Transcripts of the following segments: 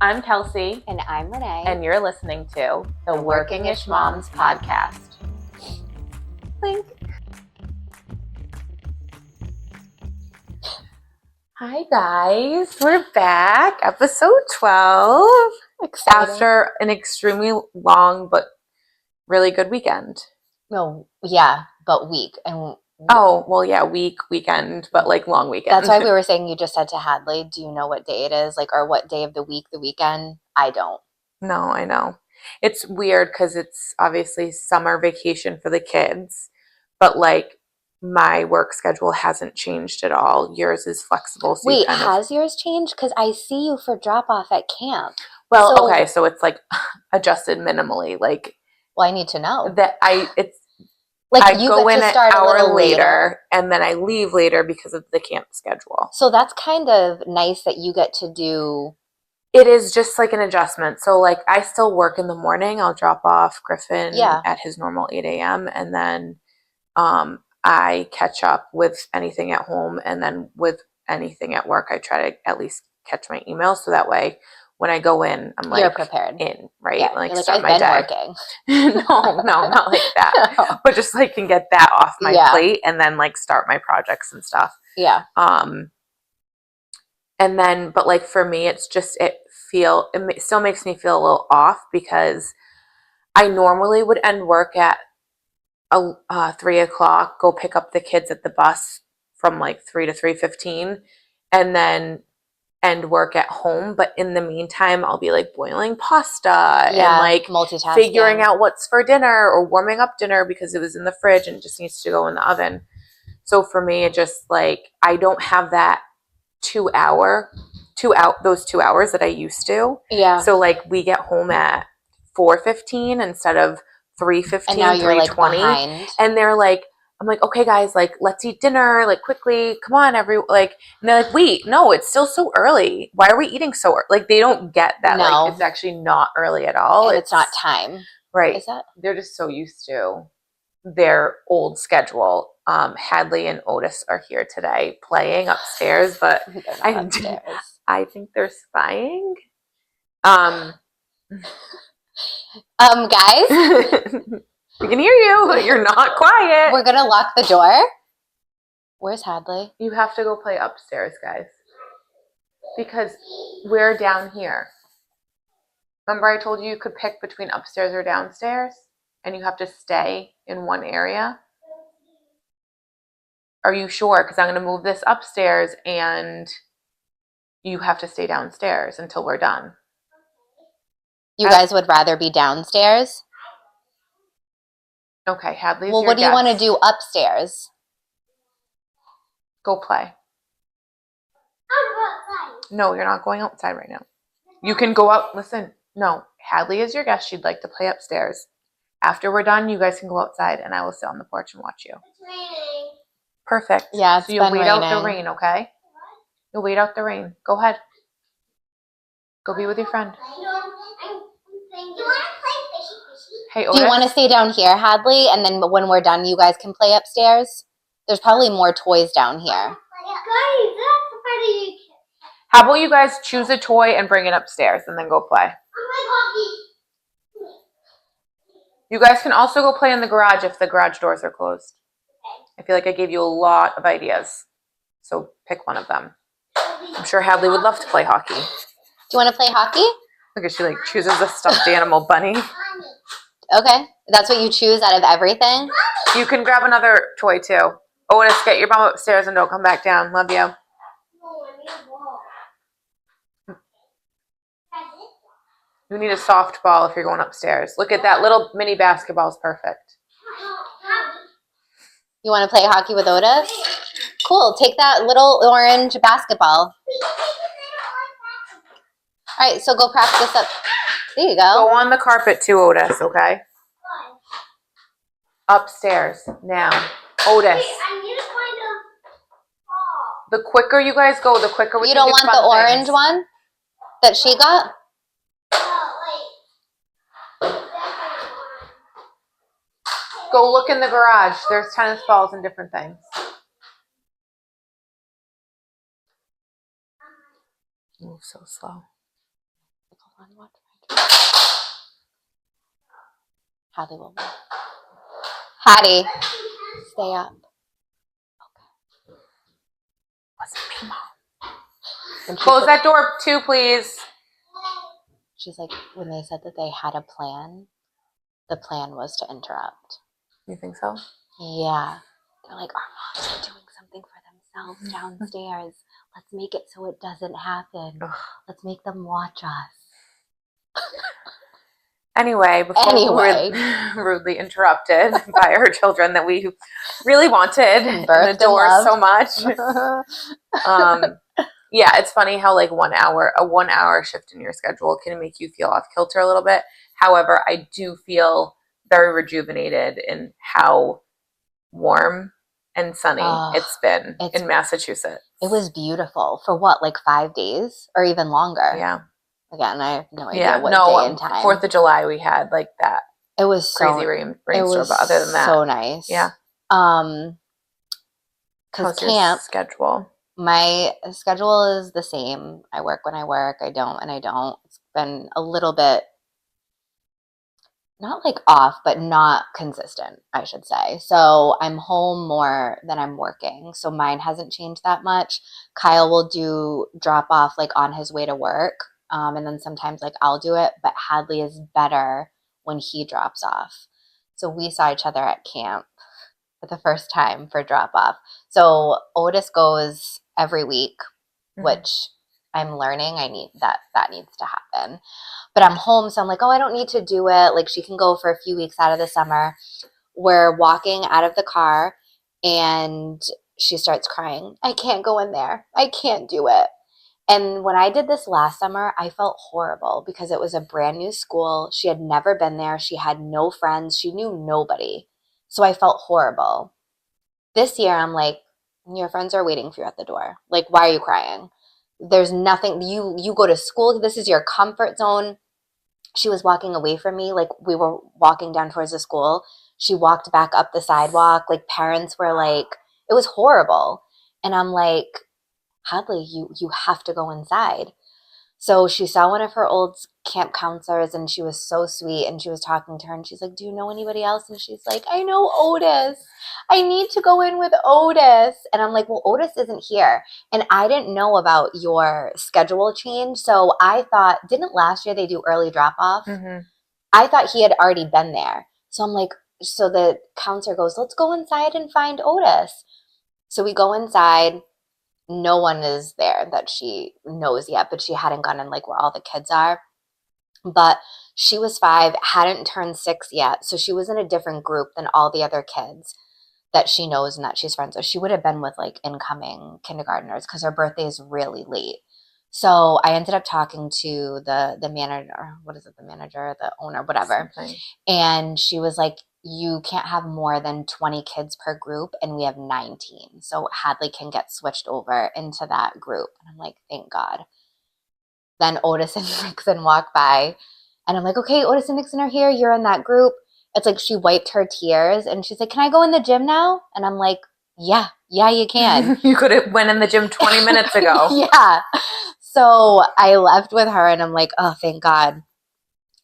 I'm Kelsey. And I'm Renee. And you're listening to the Working-ish Moms Podcast. Link. Hi guys, we're back. Episode 12. Exciting. After an extremely long but really good weekend. No, yeah, but week. And oh, well, yeah, weekend, but like long weekend. That's why we were saying, you just said to Hadley, do you know what day it is? Like, or what day of the weekend? I don't. No, I know. It's weird because it's obviously summer vacation for the kids, but like my work schedule hasn't changed at all. Yours is flexible. So wait, has yours changed? Because I see you for drop off at camp. Well, okay, so it's like adjusted minimally. Like, well, I need to know that it's like I you go in an start hour a little later, and then I leave later because of the camp schedule. So that's kind of nice that you get to do. It is just like an adjustment. So like I still work in the morning. I'll drop off Griffin at his normal 8 a.m. and then I catch up with anything at home, and then with anything at work, I try to at least catch my emails so that way when I go in, I'm like, you're prepared in, right? Yeah. Like, like start I've my been day. Working. No, not like that. No. But just like can get that off my plate and then like start my projects and stuff. Yeah. And then, but like for me, it's just, it still makes me feel a little off because I normally would end work at 3 o'clock, go pick up the kids at the bus from like 3 to 3:15, and then end work at home. But in the meantime, I'll be like boiling pasta and like multitasking, figuring out what's for dinner or warming up dinner because it was in the fridge and it just needs to go in the oven. So for me, it just like, I don't have that those 2 hours that I used to. Yeah. So like we get home at 4:15 instead of 3:15, and now you're 3:20. Like behind. And they're like, I'm like, okay guys, like let's eat dinner, like quickly, come on, and they're like, wait, no, it's still so early. Why are we eating so early? Like they don't get that. No. Like it's actually not early at all. And it's not time. Right. Is that? They're just so used to their old schedule. Hadley and Otis are here today playing upstairs, but I think they're spying. Guys, we can hear you, but you're not quiet. We're gonna lock the door. Where's Hadley? You have to go play upstairs, guys, because we're down here. Remember I told you could pick between upstairs or downstairs, and you have to stay in one area? Are you sure? Because I'm going to move this upstairs, and you have to stay downstairs until we're done. You guys would rather be downstairs? Okay, Hadley's well, your what do you guest. want to do upstairs? Go play. No, you're not going outside right now. You can go out. Listen, no, Hadley is your guest. She'd like to play upstairs. After we're done, you guys can go outside, and I will sit on the porch and watch you. It's raining. Perfect. Yeah, it's so you'll been wait raining. out the rain, okay? You'll wait out the rain. Go ahead. Go be with your friend. Hey, Otis. Do you want to stay down here, Hadley? And then when we're done, you guys can play upstairs? There's probably more toys down here. How about you guys choose a toy and bring it upstairs and then go play? You guys can also go play in the garage if the garage doors are closed. I feel like I gave you a lot of ideas. So pick one of them. I'm sure Hadley would love to play hockey. Do you want to play hockey? Look at she like chooses a stuffed animal bunny. Okay. That's what you choose out of everything? You can grab another toy too. Otis, get your bum upstairs and don't come back down. Love you. You need a soft ball if you're going upstairs. Look at that little mini basketball is perfect. You want to play hockey with Otis? Cool. Take that little orange basketball. All right, so go practice up. There you go. Go on the carpet too, Otis, okay? Upstairs now. Otis. The quicker you guys go, the quicker we can do fun things. You don't want the orange one that she got? Go look in the garage. There's tennis balls and different things. Move so slow. Watch. Hadley will win. Hattie, stay up. Okay. Wasn't me, Mom. Close that door too, please. She's like, when they said that they had a plan, the plan was to interrupt. You think so? Yeah. They're like, our moms are doing something for themselves downstairs. Let's make it so it doesn't happen. Ugh. Let's make them watch us. Anyway, before we were rudely interrupted by our children that we really wanted and adore so much. Yeah, it's funny how like a 1 hour shift in your schedule can make you feel off kilter a little bit. However, I do feel very rejuvenated in how warm and sunny it's been in Massachusetts. It was beautiful for what, like 5 days or even longer? Yeah. Again, I have no idea what day and time. 4th of July we had like that. It was crazy rainstorm, but other than that, so nice. Yeah. Because camp schedule. My schedule is the same. I work when I work. I don't when I don't. It's been a little bit not like off, but not consistent, I should say. So I'm home more than I'm working. So mine hasn't changed that much. Kyle will do drop off like on his way to work. And then sometimes like I'll do it, but Hadley is better when he drops off. So we saw each other at camp for the first time for drop off. So Otis goes every week, which I'm learning that needs to happen. But I'm home, so I'm like, oh, I don't need to do it. Like, she can go for a few weeks out of the summer. We're walking out of the car, and she starts crying. I can't go in there. I can't do it. And when I did this last summer, I felt horrible because it was a brand new school. She had never been there. She had no friends. She knew nobody. So I felt horrible. This year, I'm like, your friends are waiting for you at the door. Like, why are you crying? There's nothing. You go to school. This is your comfort zone. She was walking away from me. Like, we were walking down towards the school. She walked back up the sidewalk. Like, parents were like, it was horrible. And I'm like, Hadley, you have to go inside. So she saw one of her old camp counselors, and she was so sweet, and she was talking to her, and she's like, do you know anybody else? And she's like, I know Otis. I need to go in with Otis. And I'm like, well, Otis isn't here. And I didn't know about your schedule change. So I thought, didn't last year they do early drop off? Mm-hmm. I thought he had already been there. So I'm like, so the counselor goes, let's go inside and find Otis. So we go inside. No one is there that she knows yet, but she hadn't gone in like where all the kids are. But she was 5, hadn't turned 6 yet. So she was in a different group than all the other kids that she knows and that she's friends with. She would have been with like incoming kindergartners because her birthday is really late. So I ended up talking to the manager, the owner, whatever. Something. And she was like, you can't have more than 20 kids per group, and we have 19. So Hadley can get switched over into that group. And I'm like, thank God. Then Otis and Nixon walk by, and I'm like, okay, Otis and Nixon are here. You're in that group. It's like she wiped her tears, and she's like, can I go in the gym now? And I'm like, yeah, you can. You could have went in the gym 20 minutes ago. Yeah. So I left with her, and I'm like, oh, thank God.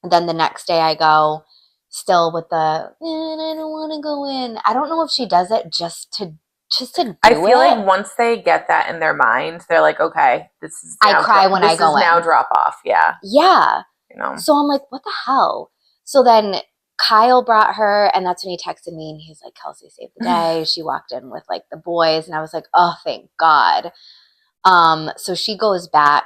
And then the next day I go, still with the, I don't want to go in. I don't know if she does it just to do it. I feel like once they get that in their mind, they're like, okay, this is now, I cry when I go in. This is now drop off. Yeah. Yeah. You know. So I'm like, what the hell? So then Kyle brought her, and that's when he texted me, and he's like, Kelsey saved the day. She walked in with like the boys, and I was like, oh, thank God. So she goes back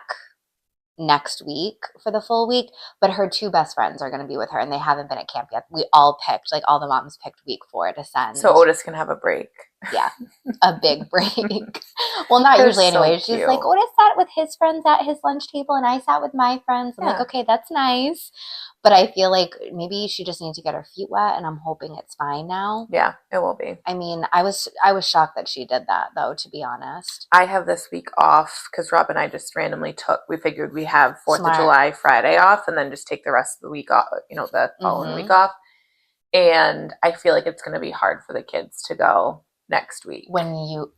next week for the full week, but her 2 best friends are going to be with her, and they haven't been at camp yet. We all picked, like all the moms picked week 4 to send. So Otis can have a break. Yeah, a big break. Well, not They're usually anyway. So she's like, Otis sat with his friends at his lunch table, and I sat with my friends. I'm like, okay, that's nice. But I feel like maybe she just needs to get her feet wet, and I'm hoping it's fine now. Yeah, it will be. I mean, I was shocked that she did that, though, to be honest. I have this week off because Rob and I just randomly we figured we have 4th of July Friday off, and then just take the rest of the week off, the following week off. And I feel like it's going to be hard for the kids to go next week. Because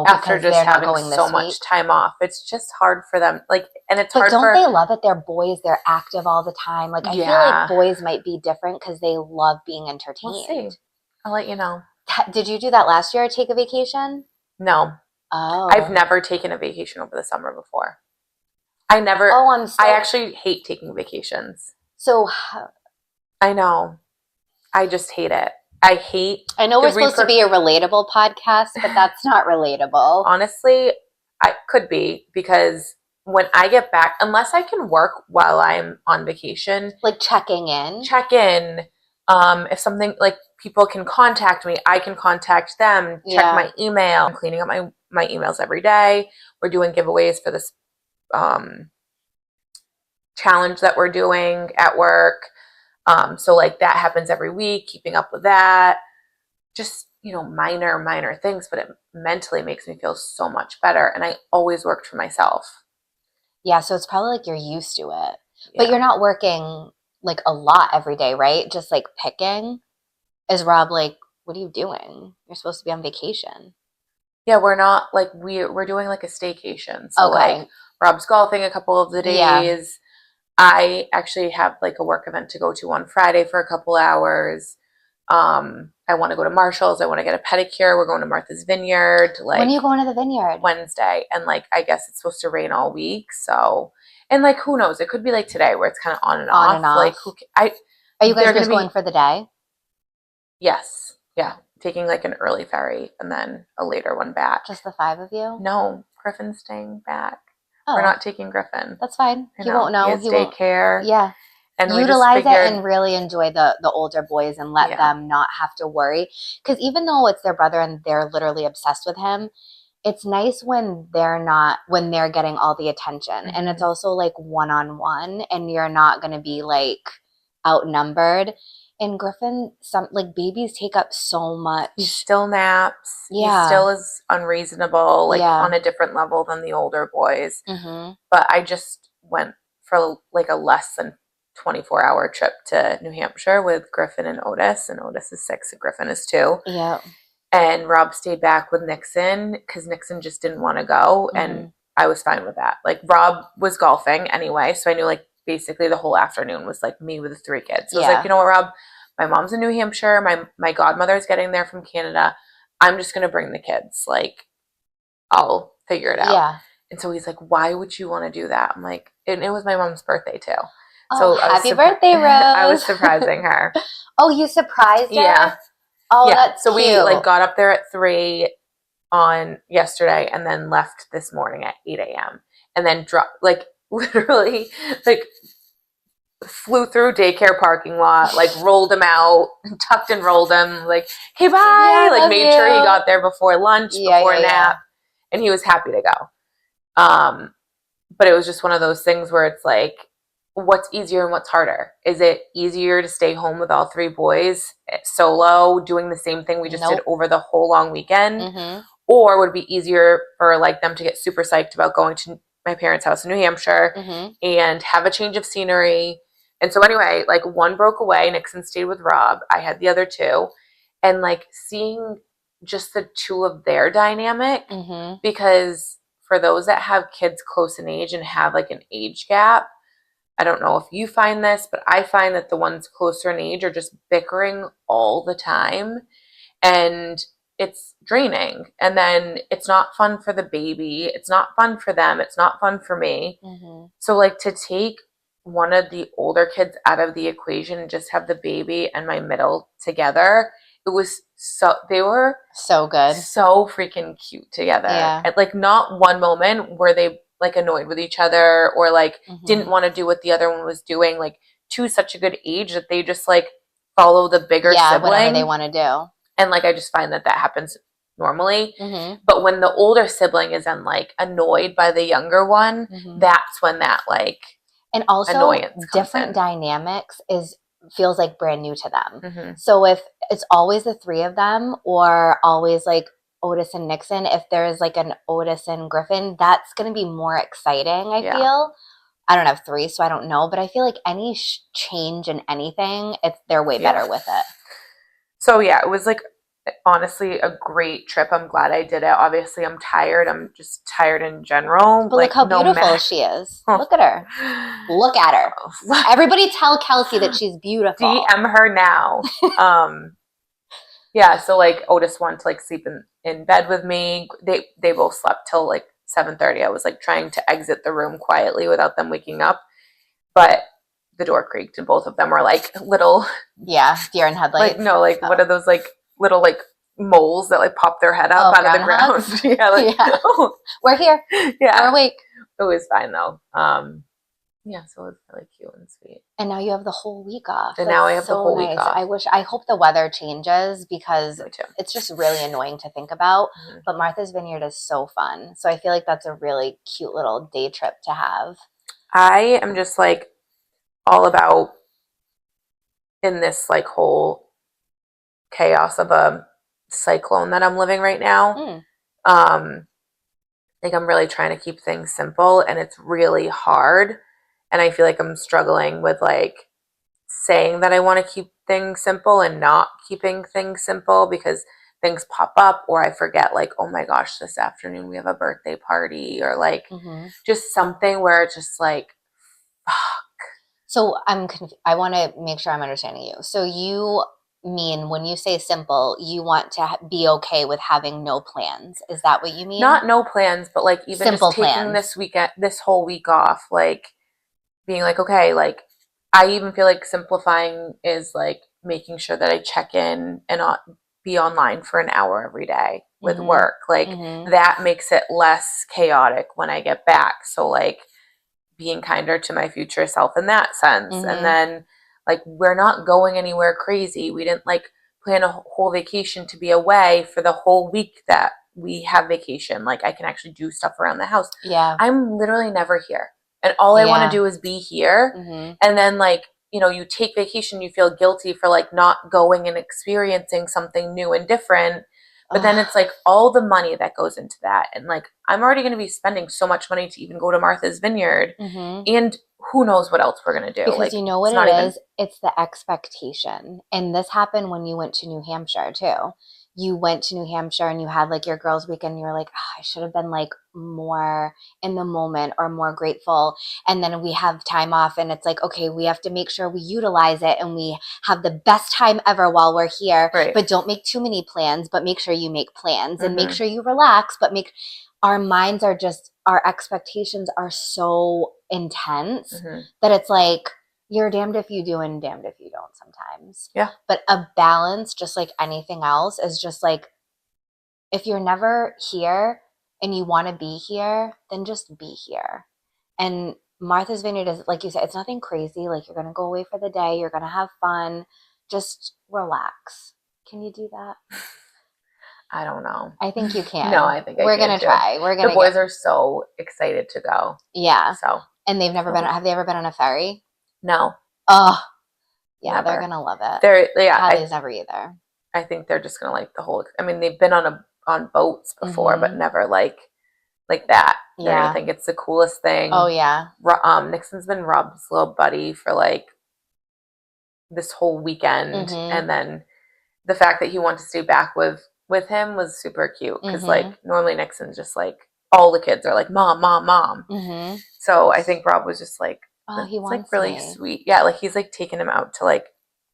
After just they're not having going so this week. much time off. It's just hard for them. Like, and it's But hard don't for, they love it? They're boys. They're active all the time. Like, I feel like yeah, boys might be different because they love being we'll see. entertained. I'll let you know. Did you do that last year, take a vacation? No, I've Oh. never taken a vacation over the summer before. Oh, I'm I so, actually hate taking vacations. so, I know. I just hate it. I hate I know the we're supposed to be a relatable podcast, but that's not relatable. Honestly, I could be because when I get back, unless I can work while I'm on vacation, Like checking in. check in. If something like people can contact me, I can contact them, check Yeah. my email. I'm cleaning up my emails every day. We're doing giveaways for this um, challenge that we're doing at work. So like that happens every week, keeping up with that. Just, minor things, but it mentally makes me feel so much better. And I always worked for myself. Yeah, so it's probably like you're used to it. But Yeah. you're not working like a lot every day, right? Just like picking. Is Rob like, what are you doing? You're supposed to be on vacation. Yeah, we're not like we're doing like a staycation. So like Okay. Rob's golfing a couple of the Yeah. days. I actually have like a work event to go to on Friday for a couple hours. I want to go to Marshall's. I want to get a pedicure. We're going to Martha's Vineyard When are like you going to the vineyard? Wednesday, and like I guess it's supposed to rain all week. So, and like who knows? It could be like today where it's kind of on and On off. and off. Like I Are you guys they're gonna just going be for the day? yes, yeah, taking like an early ferry and then a later one back. Just the five of you? No, Griffin's staying back. We're Oh, not taking Griffin. that's fine. I He won't know he know. has He won't. daycare, Yeah. and we just Utilize it figured, and really enjoy the older boys and let yeah, them not have to worry. Because even though it's their brother and they're literally obsessed with him, it's nice when they're getting all the attention. And it's mm-hmm. also like one-on-one and you're not going to be like outnumbered. And Griffin, some like babies take up so He much. still naps. He Yeah. still is unreasonable, like Yeah. on a different level than the older boys. Mm-hmm. But I just went for like a less than 24-hour trip to New Hampshire with Griffin and Otis. And Otis is 6 and Griffin is 2. Yeah. And Rob stayed back with Nixon because Nixon just didn't want to go. Mm-hmm. And I was fine with that. Like Rob was golfing anyway. So I knew like basically the whole afternoon was like me with the 3 kids. So I was like, you know what, Rob? My mom's in New Hampshire. My godmother's getting there from Canada. I'm just going to bring the kids. Like, I'll figure it out. Yeah. And so he's like, why would you want to do that? I'm like, and it was my mom's birthday too. Oh, So happy birthday, Rose. I was surprising her. Oh, you surprised her? Yeah. Oh, Yeah. that's So we cute. like got up there at 3 on yesterday and then left this morning at 8 a.m. and then like literally like flew through daycare parking lot, like rolled him out, tucked and rolled him, like, hey, bye. Yeah, like made sure he got there before lunch, before nap, and he was happy to go. But it was just one of those things where it's like, what's easier and what's harder? Is it easier to stay home with all 3 boys solo, doing the same thing we just did over the whole long weekend? Mm-hmm. Or would it be easier for like them to get super psyched about going to my parents' house in New Hampshire and have a change of scenery? And so anyway, like one broke away, Nixon stayed with Rob. I had the other 2. And like seeing just the 2 of their dynamic, because for those that have kids close in age and have like an age gap, I don't know if you find this, but I find that the ones closer in age are just bickering all the time. And it's draining. And then it's not fun for the baby. It's not fun for them. It's not fun for me. So like to take one of the older kids out of the equation and just have the baby and my middle together, they were so good, so freaking cute together. At like not one moment were they like annoyed with each other or like didn't want to do what the other one was doing, like to such a good age that they just like follow the bigger sibling, whatever they want to do. And like I just find that happens normally. But when the older sibling is then like annoyed by the younger one, that's when that like and also annoyance different dynamics feels like brand new to them. Mm-hmm. So if it's always the 3 of them or always like Otis and Nixon, if there's like an Otis and Griffin, that's going to be more exciting, I feel. I don't have 3, so I don't know. But I feel like any change in anything, they're way better with it. So yeah, it was like honestly a great trip. I'm glad I did it. Obviously, I'm tired. I'm just tired in general. But look Like, how no beautiful matter. she is. Look at her. Look at her. Everybody tell Kelsey that she's beautiful. DM her now. Yeah, so like Otis wanted to like sleep in bed with me. They both slept till like 7:30. I was like trying to exit the room quietly without them waking up, but the door creaked and both of them were like little, Yeah, deer in like, headlights. no, like what are those like little like moles that like pop their head up Oh, out of the ground? groundhogs? Yeah, like Yeah. We're here. We're yeah, awake. it was fine though. Yeah, so it was really cute and sweet. And now you have the whole week off. And now I That's have the so whole week nice. off. I hope the weather changes because Me too. it's just really annoying to think about. Mhm. But Martha's Vineyard is so fun. So I feel like that's a really cute little day trip to have. I am just like all about in this like whole chaos of a cyclone that I'm living right now. Mm. Um, like I'm really trying to keep things simple and it's really hard. And I feel like I'm struggling with like saying that I want to keep things simple and not keeping things simple because things pop up or I forget like, oh my gosh, this afternoon we have a birthday party or like Hmm. just something where it's just like, So I want to make sure I'm understanding you. So you mean when you say simple, you want to be okay with having no plans. Is that what you mean? not no plans, but like even Simple just taking plans. this weekend, this whole week off, like being like, okay, like I even feel like simplifying is like making sure that I check in and not be online for an hour every day with Hmm. work. Like Hmm. that makes it less chaotic when I get back. So like being kinder to my future self in that sense. And Hmm. then like we're not going anywhere crazy. We didn't like plan a whole vacation to be away for the whole week that we have vacation. Like I can actually do stuff around the house. Yeah. I'm literally never here. And all I want to Yeah. do is be here. Hmm. And then like, you know, you take vacation, you feel guilty for like not going and experiencing something new and different. But then Ugh. it's like all the money that goes into that. And like, I'm already going to be spending so much money to even go to Martha's Vineyard. Hmm. And who knows what else we're going to do. Because Like, you know it's what it not even. is? It's the expectation. And this happened when you went to New Hampshire too. You went to New Hampshire and you had like your girls' weekend. And you were like, "Ah, I should have been like more in the moment or more grateful." And then we have time off and it's like, okay, we have to make sure we utilize it and we have the best time ever while we're here. Right. But don't make too many plans, but make sure you make plans and make Mhm. sure you relax, but make our minds are just, our expectations are so intense Mhm. that it's like you're damned if you do and damned if you don't sometimes. Yeah. But a balance, just like anything else, is just like if you're never here and you want to be here, then just be here. And Martha's Vineyard is, like you said, it's nothing crazy. Like you're going to go away for the day, you're going to have fun, just relax. Can you do that? I don't know. I think you can. No, I think I We're can going to too. try. We're going The to boys get, are so excited to go. yeah. So, And they've never been, have they ever been on a ferry? no, Oh, yeah, they're never. going to love it. Yeah, Hallie's never either. I think they're just going to like the whole, I mean, they've been on boats before, but Hmm. never like that. They're going to Yeah. think it's the coolest thing. Oh, yeah. Nixon's been Rob's little buddy for like this whole weekend. Hmm. And then the fact that he wanted to stay back with him was super cute because like Hmm. normally Nixon's just like all the kids are like mom, mom, mom. Hmm. So I think Rob was just like, Oh, that's he like wants really me. sweet. Yeah, like he's like taking him out to like,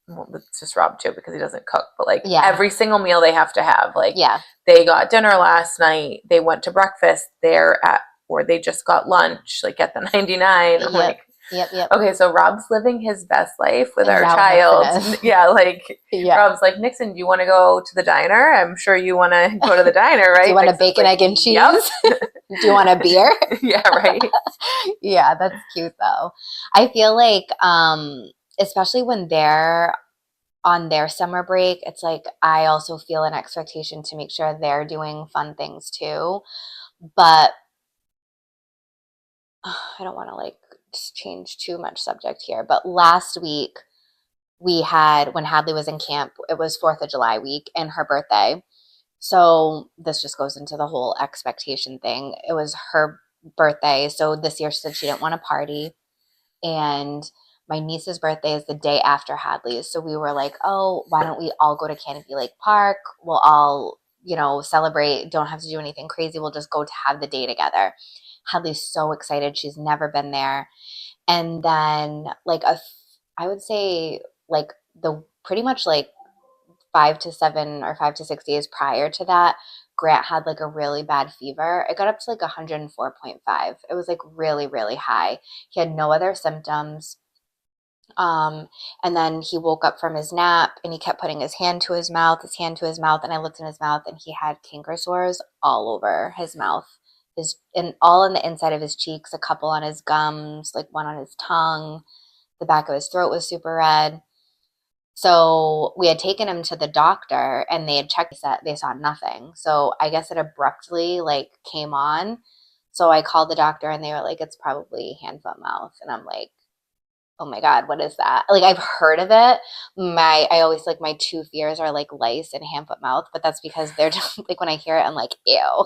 well, it's just Rob too because he doesn't cook, but like Yeah. every single meal they have to have. Like Yeah. they got dinner last night, they went to breakfast, or they just got lunch, like at the 99. I'm Yep. like, Yep. okay, so Rob's living his best life with Is our that what child. Nixon is? Yeah, like Yeah. Rob's like, Nixon, do you want to go to the diner? I'm sure you want to go to the diner, right? Do you want a Nixon's bacon, like, egg, and cheese? Yep. Do you want a beer? Yeah, right. Yeah, that's cute though. I feel like, especially when they're on their summer break, it's like I also feel an expectation to make sure they're doing fun things too. But I don't want to like just change too much subject here. But last week we had, when Hadley was in camp, it was 4th of July week and her birthday. So this just goes into the whole expectation thing. It was her birthday. So this year she said she didn't want to party. And My niece's birthday is the day after Hadley's. So we were like, oh, why don't we all go to Canopy Lake Park? We'll all, celebrate. Don't have to do anything crazy. We'll just go to have the day together. Hadley's so excited. She's never been there. And then I would say like the pretty much like 5 to 7 or 5 to 6 days prior to that, Grant had like a really bad fever. It got up to like 104.5. It was like really, really high. He had no other symptoms. Um, and then he woke up from his nap and he kept putting his hand to his mouth, and I looked in his mouth and he had canker sores all over his mouth. His and all on the inside of his cheeks, a couple on his gums, like one on his tongue. The back of his throat was super red. So we had taken him to the doctor and they had checked, they saw nothing. So I guess it abruptly like came on. So I called the doctor and they were like, it's probably hand, foot, mouth. And I'm like, oh my God, what is that? Like I've heard of it. I always like my two fears are like lice and hand, foot, mouth, but that's because they're just like when I hear it, I'm like, ew.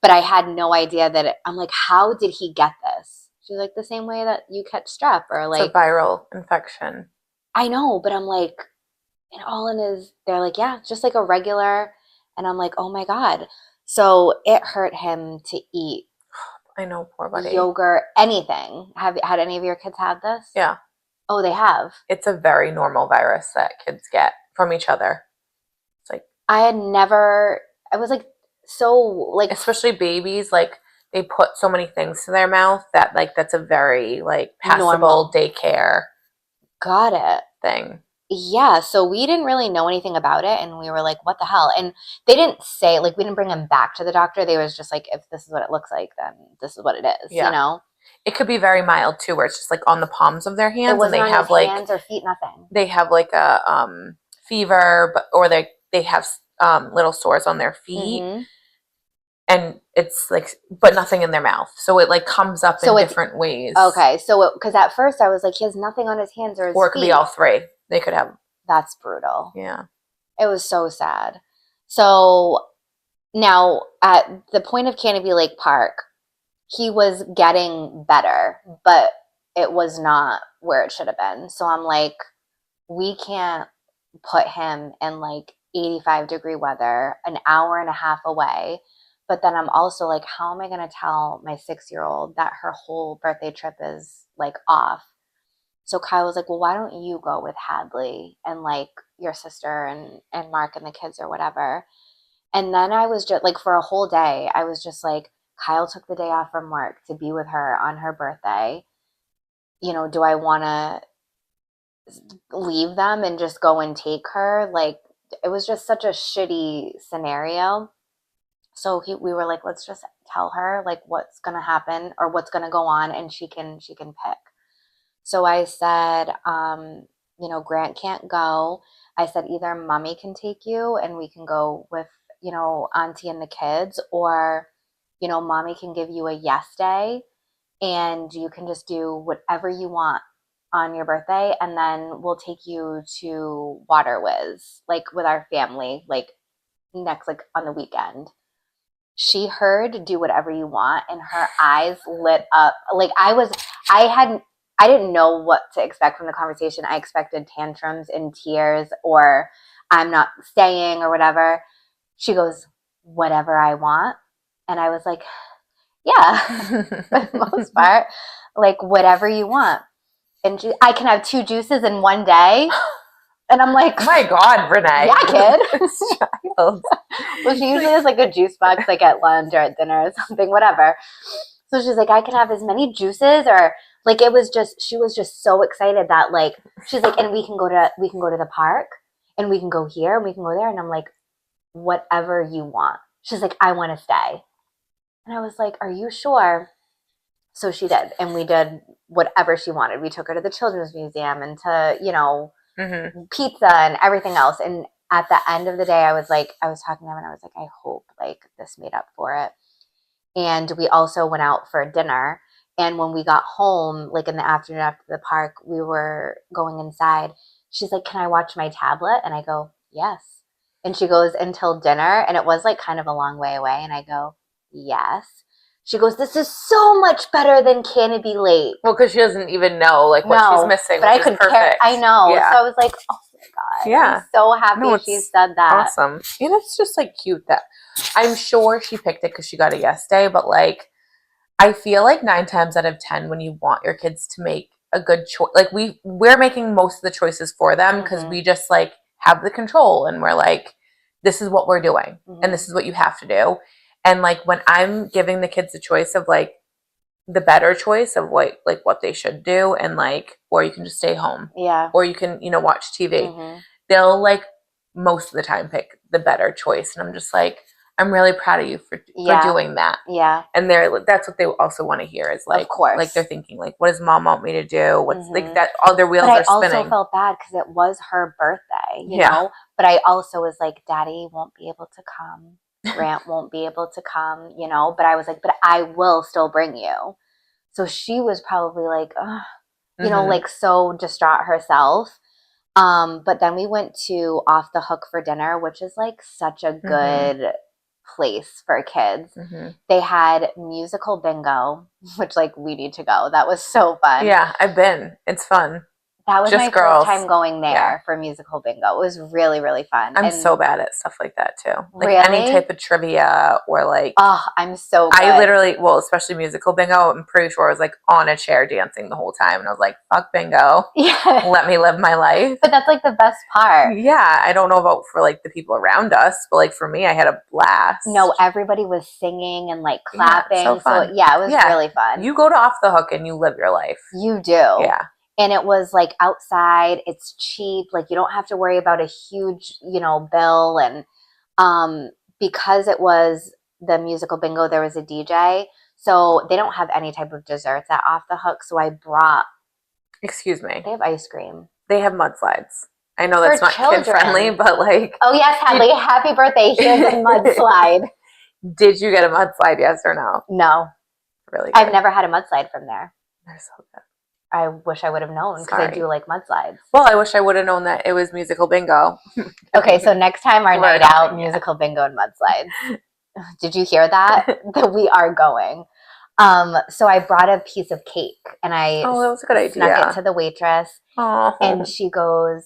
But I had no idea I'm like, how did he get this? She's like, the same way that you catch strep or It's a like, viral infection. I know, but I'm like, and all in his, they're like, yeah, just like a regular. And I'm like, oh my God. So it hurt him to eat I know, poor buddy. yogurt, anything. Have had any of your kids had this? Yeah. Oh, they have. It's a very normal virus that kids get from each other. It's like, I had never, I was like, so like, especially babies, like they put so many things to their mouth that like that's a very like passable normal. daycare Got it. thing. Yeah, so we didn't really know anything about it, and we were like, what the hell? And they didn't say, like, we didn't bring him back to the doctor. They was just like, if this is what it looks like, then this is what it is, Yeah. you know? It could be very mild too, where it's just like on the palms of their It hands, and wasn't they on have his like hands or feet, nothing. they have like a fever, but or they have little sores on their feet, Mm-hmm. and it's like, but nothing in their mouth, so it like comes up So in it's different ways. okay. So because at first I was like, he has nothing on his hands or his Or it could feet. be all three. They could have. That's brutal. Yeah. It was so sad. So now at the point of Canopy Lake Park, he was getting better, but it was not where it should have been. So I'm like, we can't put him in like 85-degree weather an hour and a half away. But then I'm also like, how am I going to tell my 6-year-old that her whole birthday trip is like off? So Kyle was like, well, why don't you go with Hadley and like your sister and Mark and the kids or whatever? And then I was just like, for a whole day, I was just like, Kyle took the day off from work to be with her on her birthday. Do I want to leave them and just go and take her? Like, it was just such a shitty scenario. So we were like, let's just tell her like what's gonna happen or what's gonna go on, and she can pick. So I said, Grant can't go. I said either mommy can take you and we can go with, auntie and the kids, or, mommy can give you a yes day and you can just do whatever you want on your birthday. And then we'll take you to Water Whiz, like with our family, like next, like on the weekend. She heard do whatever you want and her eyes lit up. Like I didn't know what to expect from the conversation. I expected tantrums and tears or I'm not staying or whatever. She goes, whatever I want. And I was like, yeah, for the most part, like whatever you want. And I can have 2 juices in one day. And I'm like, oh my God, Renee. Yeah, kid. Child. Well, she usually has like a juice box like at lunch or at dinner or something, whatever. So she's like, I can have as many juices, or like she was just so excited that like she's like, and we can go to the park and we can go here and we can go there. And I'm like, whatever you want. She's like, I want to stay. And I was like, are you sure? So she did. And we did whatever she wanted. We took her to the Children's Museum and to, pizza and everything else. And at the end of the day, I was talking to him and I was like, I hope like this made up for it. And we also went out for dinner. And when we got home, like in the afternoon after the park, we were going inside. She's like, can I watch my tablet? And I go, yes. And she goes, until dinner. And it was like kind of a long way away. And I go, yes. She goes, this is so much better than Canopy Lake. Well, because she doesn't even know like what she's missing, but which I could is perfect. care. I know. Yeah. So I was like, oh my God. Yeah. I'm so happy No, she said that. Awesome. And it's just like cute that I'm sure she picked it because she got it yesterday, but like I feel like 9 times out of 10 when you want your kids to make a good choice, like we're making most of the choices for them because we just like have the control and we're like, this is what we're doing and this is what you have to do. And like when I'm giving the kids the choice of like the better choice of like what they should do and like, or you can just stay home. Yeah. Or you can, watch TV. They'll like most of the time pick the better choice. And I'm just like, I'm really proud of you for doing that. Yeah. And that's what they also want to hear is like, of course. like they're thinking like, what does mom want me to do? What's like that? All their wheels are spinning. I also felt bad because it was her birthday, you know. But I also was like, Daddy won't be able to come. Grant won't be able to come, you know. But I was like, but I will still bring you. So she was probably like, you know, like so distraught herself. But then we went to Off the Hook for dinner, which is like such a good place for kids. They had musical bingo, which like we need to go. That was so fun. Yeah, I've been. It's fun. That was my first time going there for musical bingo. It was really, really fun. I'm so bad at stuff like that too. Like really? any type of trivia or like. Oh, I'm so good. I literally, especially musical bingo, I'm pretty sure I was like on a chair dancing the whole time. And I was like, fuck bingo. Yeah. Let me live my life. But that's like the best part. Yeah. I don't know about for like the people around us, but like for me, I had a blast. No, everybody was singing and like clapping. So fun. So yeah, it was really fun. You go to Off the Hook and you live your life. You do. Yeah. And it was like outside, it's cheap, like you don't have to worry about a huge, you know, bill. And because it was the musical bingo, there was a DJ. So they don't have any type of desserts at Off the Hook. So I brought. Excuse me. They have ice cream. They have mudslides. I know that's not kid friendly, but like. Oh yes, Hadley, happy birthday. Here's a mudslide. Did you get a mudslide, yes or no? No. Really good. I've never had a mudslide from there. They're so good. I wish I would have known because I do like mudslides. Well, I wish I would have known that it was musical bingo. Okay, so next time our night out, musical bingo and mudslides. Did you hear that? That we are going. So I brought a piece of cake and I that was a good idea. Snuck it to the waitress. Oh. And she goes,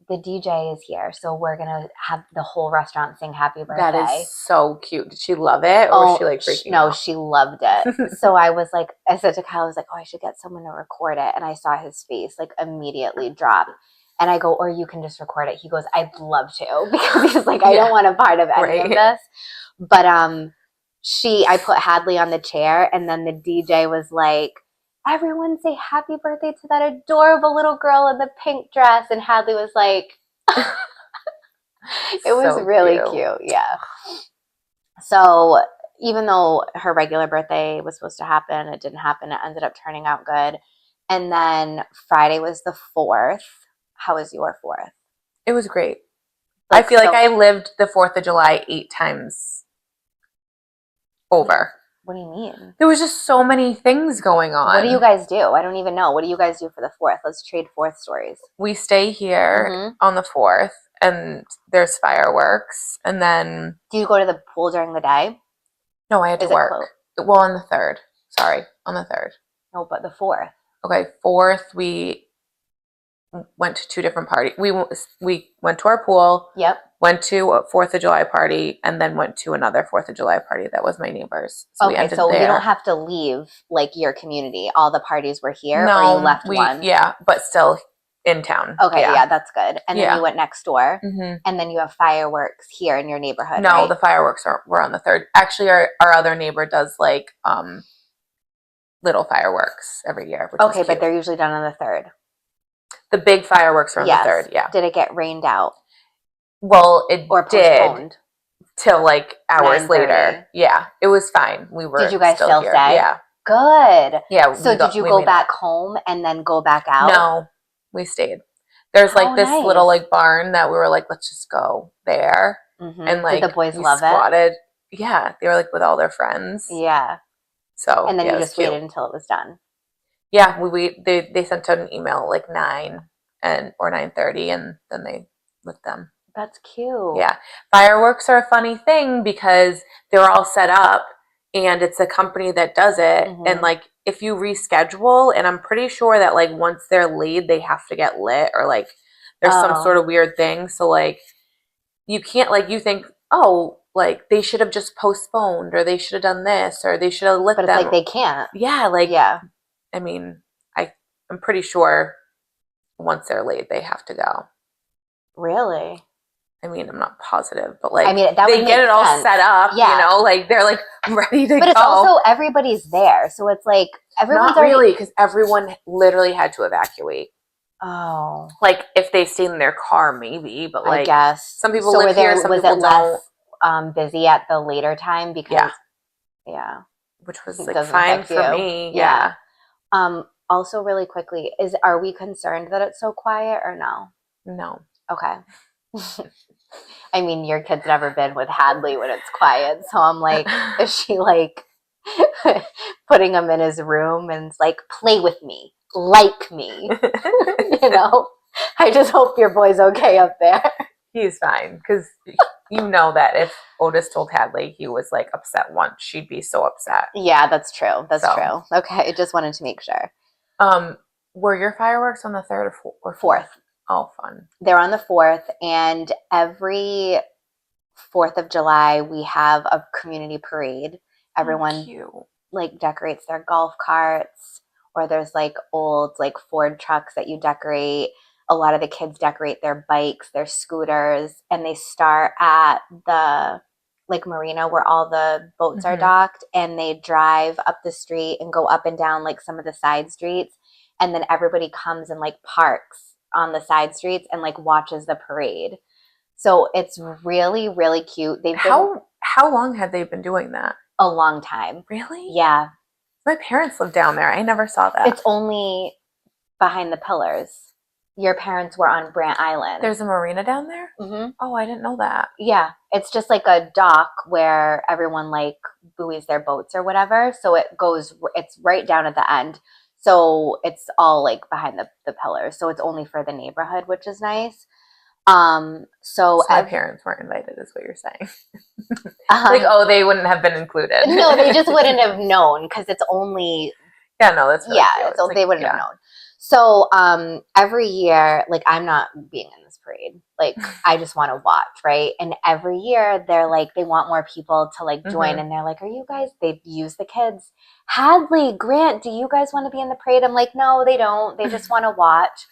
the DJ is here, so we're gonna have the whole restaurant sing happy birthday. That is so cute. Did she love it, or was she like freaking out? No, she loved it. So I said to Kyle, I was like, oh, I should get someone to record it. And I saw his face like immediately drop. And I go, or you can just record it. He goes, I'd love to, because he's like, I don't want a part of any of this. But I put Hadley on the chair, and then the DJ was like, everyone say happy birthday to that adorable little girl in the pink dress. And Hadley was like, it was so really cute. Yeah. So even though her regular birthday was supposed to happen, it didn't happen. It ended up turning out good. And then Friday was the 4th. How was your 4th? It was great. Like, I feel like I lived the 4th of July 8 times over. What do you mean? There was just so many things going on. What do you guys do? I don't even know. What do you guys do for the 4th? Let's trade 4th stories. We stay here on the 4th, and there's fireworks. And then... Do you go to the pool during the day? No, I had to work. Well, on the 3rd. Sorry, on the 3rd. No, but the 4th. Okay, 4th, we went to 2 different parties. We went to our pool. Yep. Went to a 4th of July party, and then went to another 4th of July party that was my neighbor's. So we ended there. You don't have to leave like your community. All the parties were here, or you left one? Yeah, but still in town. Okay, yeah, that's good. And then you went next door, and then you have fireworks here in your neighborhood. No, right? The fireworks were on the 3rd. Actually, our other neighbor does like little fireworks every year. Which is cute. But they're usually done on the 3rd. The big fireworks are on the 3rd. Yeah. Did it get rained out? Well, it postponed? Did till like hours later. Yeah, it was fine. We were. Did you guys still here. stay? Yeah. Good. Yeah. So did you go back home and then go back out? No, we stayed. There's like this little like barn that we were like, let's just go there. And like did the boys love it? Yeah, they were like with all their friends. Yeah. So and then you just waited until it was done. Yeah, they sent out an email like 9 or 9:30, and then they lit them. That's cute. Yeah. Fireworks are a funny thing because they're all set up and it's a company that does it. And Mm-hmm. like if you reschedule, and I'm pretty sure that like once they're laid, they have to get lit, or like there's some sort Oh, of weird thing. So like you can't, like, you think, oh, like they should have just postponed, or they should have done this, or they should have lit but it's like them. they can't. Yeah, like Yeah. I mean, I'm pretty sure once they're laid, they have to go. Really? I mean, I'm not positive, but I like mean, that would they get make it all sense. set up, Yeah. like they're like ready to But it's go. also everybody's there. So it's like everyone's Not already. really, because everyone literally had to evacuate. Oh, Like if they stayed in their car, maybe, but I like guess. some people So live here, some was people it don't. less busy at the later time Yeah, because, yeah, which was it like doesn't fine affect for you. me. Yeah. Yeah, Also really quickly, are we concerned that it's so quiet or no? no. Okay. I mean, your kid's never been with Hadley when it's quiet, so I'm like, is she like putting him in his room and it's like, play with me, like me, you know? I just hope your boy's okay up there. He's fine, because you know that if Otis told Hadley he was like upset once, she'd be so upset. Yeah, that's true. That's So, true. Okay, I just wanted to make sure. um, were your fireworks on the third or fourth? Fourth. Oh, fun. They're on the 4th, and every 4th of July, we have a community parade. Oh, Everyone cute. like decorates their golf carts, or there's like old like Ford trucks that you decorate. A lot of the kids decorate their bikes, their scooters, and they start at the like marina where all the boats are Mm-hmm. docked, and they drive up the street and go up and down like some of the side streets, and then everybody comes and like parks on the side streets and like watches the parade. So it's really, really cute. They've been How long had they been doing that? a long time. Really? Yeah. My parents lived down there. I never saw that. It's only behind the pillars. Your parents were on Brant Island. There's a marina down there? Mm-hmm. Oh, I didn't know that. Yeah. It's just like a dock where everyone like buoys their boats or whatever. So it's right down at the end. So it's all like behind the pillars. So it's only for the neighborhood, which is nice. So So my parents weren't invited, is what you're saying. um, Like, oh, they wouldn't have been included. no, they just wouldn't have known because it's only Yeah, no, that's really cute. so It's they like, wouldn't have yeah. known. So every year, like I'm not being in this parade. Like I just want to watch, right? And every year they're like they want more people to like join, Mhm. and they're like, "Are you guys?" They use the kids. Hadley, Grant, do you guys want to be in the parade? I'm like, no, they don't. They just want to watch.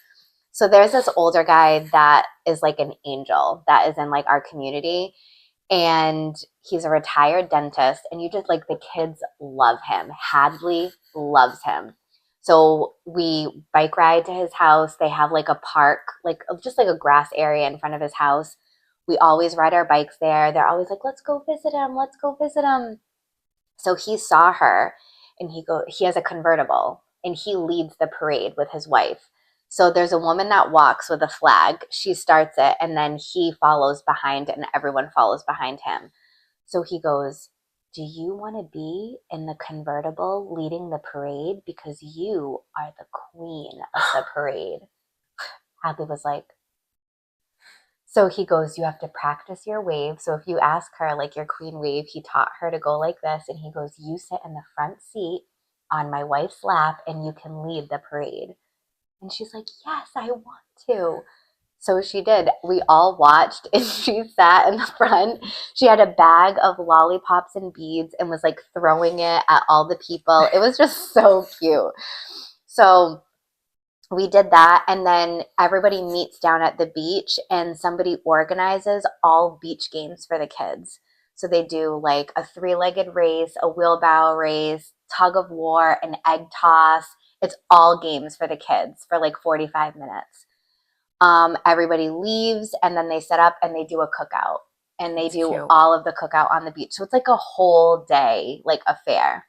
So there's this older guy that is like an angel that is in like our community, and he's a retired dentist, and you just like the kids love him. Hadley loves him. So we bike ride to his house. They have like a park, like just like a grass area in front of his house. We always ride our bikes there. They're always like, let's go visit him, let's go visit him. So he saw her, and he has a convertible, and he leads the parade with his wife. So there's a woman that walks with a flag. She starts it, and then he follows behind, and everyone follows behind him. So he goes, "Do you want to be in the convertible leading the parade? Because you are the queen of the parade." Hadley was like, so he goes, "You have to practice your wave. So if you ask her, like your queen wave, he taught her to go like this." And he goes, "You sit in the front seat on my wife's lap and you can lead the parade." And she's like, "Yes, I want to." So she did. We all watched, and she sat in the front. She had a bag of lollipops and beads and was like throwing it at all the people. It was just so cute. So we did that, and then everybody meets down at the beach, and somebody organizes all beach games for the kids. So they do like a three-legged race, a wheelbarrow race, tug of war, an egg toss. It's all games for the kids for like 45 minutes. Everybody leaves, and then they set up and they do a cookout, and they That's do cute. all of the cookout on the beach. So it's like a whole day like affair.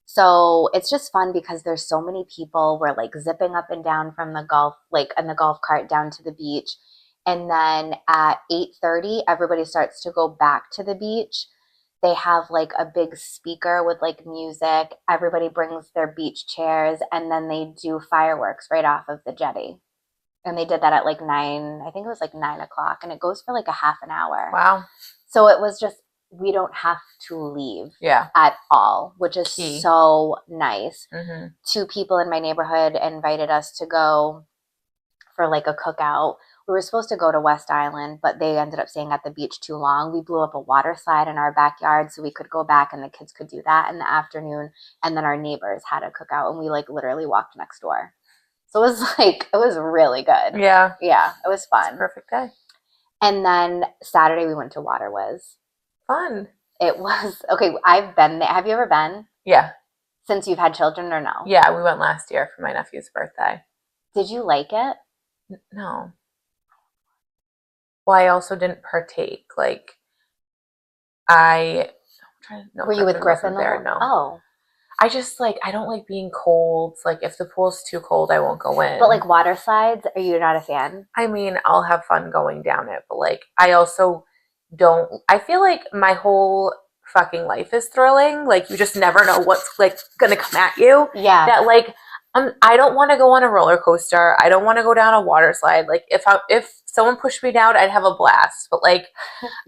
So it's just fun because there's so many people. We're like zipping up and down from the golf, like in the golf cart down to the beach. And then at 8:30, everybody starts to go back to the beach. They have like a big speaker with like music. Everybody brings their beach chairs, and then they do fireworks right off of the jetty. And they did that at like 9, I think it was like 9 o'clock, and it goes for like a half an hour. Wow. So it was just we don't have to leave Yeah. at all, which is Key. so nice. Mm-hmm. 2 people in my neighborhood invited us to go for like a cookout. We were supposed to go to West Island, but they ended up staying at the beach too long. We blew up a water slide in our backyard so we could go back and the kids could do that in the afternoon. And then our neighbors had a cookout and we like literally walked next door. So it was really good. Yeah. Yeah, it was fun. Perfect day. And then Saturday we went to Water Whiz. Fun. It was, okay, I've been there. Have you ever been? Yeah. Since you've had children or no? Yeah, we went last year for my nephew's birthday. Did you like it? No. Well, I also didn't partake. Like, Were you with Griffin there? No. Oh. I just I don't like being cold. Like, if the pool's too cold, I won't go in. But like water slides, are you not a fan? I mean, I'll have fun going down it, but I also don't. I feel like my whole fucking life is thrilling. Like, you just never know what's gonna come at you. Yeah. That I don't want to go on a roller coaster. I don't want to go down a water slide. Like, if someone pushed me down, I'd have a blast. But you